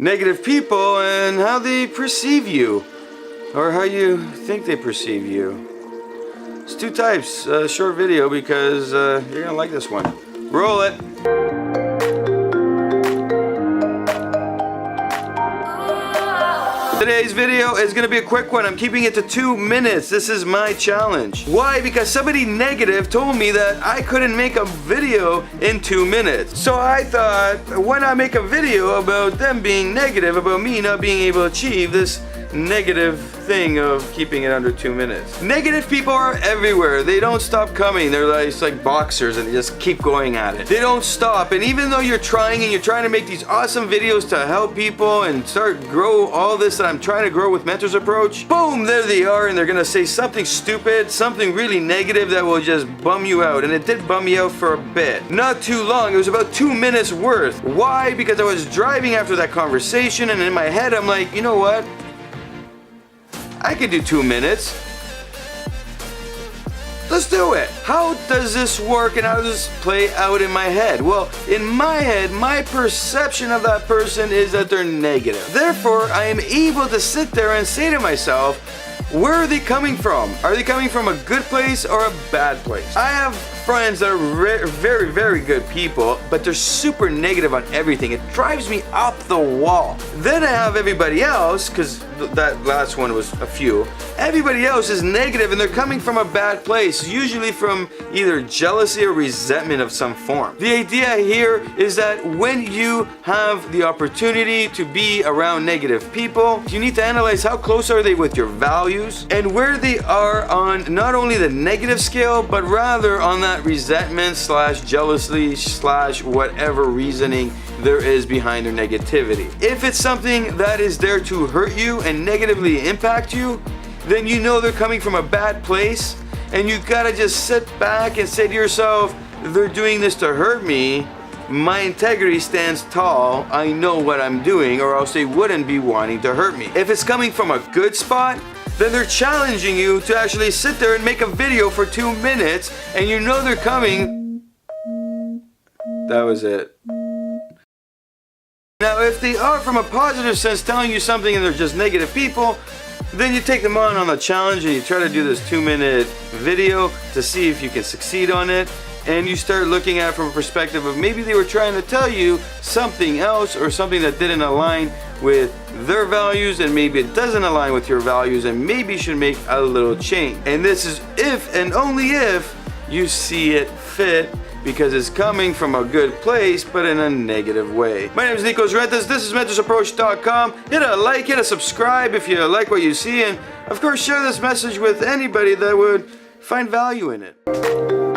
negative people and how they perceive you, or how you think they perceive you. It's two types, short video because you're gonna like this one. Roll it. Today's video is gonna be a quick one. I'm keeping it to 2 minutes. This is my challenge. Why? Because somebody negative told me that I couldn't make a video in 2 minutes. So I thought, why not make a video about them being negative, about me not being able to achieve this negative thing of keeping it under 2 minutes. Negative people are everywhere. They don't stop coming. They're like, it's like boxers and they just keep going at it. They don't stop. And even though you're trying to make these awesome videos to help people and start grow all this that I'm trying to grow with Mentor's Approach, boom, there they are, and they're gonna say something stupid, something really negative that will just bum you out. And it did bum me out for a bit. Not too long. It was about 2 minutes worth. Why? Because I was driving after that conversation, and in my head I'm like, you know what? I could do 2 minutes. Let's do it. How does this work and how does this play out in my head? Well, in my head, my perception of that person is that they're negative. Therefore, I am able to sit there and say to myself, where are they coming from? Are they coming from a good place or a bad place? I have friends that are very, very good people, but they're super negative on everything. It drives me up the wall. Then I have everybody else, because that last one was a few. Everybody else is negative and they're coming from a bad place, usually from either jealousy or resentment of some form. The idea here is that when you have the opportunity to be around negative people, you need to analyze how close are they with your values and where they are on not only the negative scale, but rather on that resentment slash jealousy slash whatever reasoning there is behind their negativity. If it's something that is there to hurt you and negatively impact you, then you know they're coming from a bad place, and you gotta just sit back and say to yourself, they're doing this to hurt me. My integrity stands tall. I know what I'm doing, or else they wouldn't be wanting to hurt me. If it's coming from a good spot, then they're challenging you to actually sit there and make a video for 2 minutes, and you know they're coming. That was it. Now, if they are from a positive sense telling you something and they're just negative people, then you take them on the challenge and you try to do this 2-minute video to see if you can succeed on it. And you start looking at it from a perspective of maybe they were trying to tell you something else or something that didn't align with their values, and maybe it doesn't align with your values, and maybe you should make a little change. And this is if and only if you see it fit, because it's coming from a good place, but in a negative way. My name is Nikos Rentas. This is mentorsapproach.com. Hit a like, hit a subscribe if you like what you see, and of course share this message with anybody that would find value in it.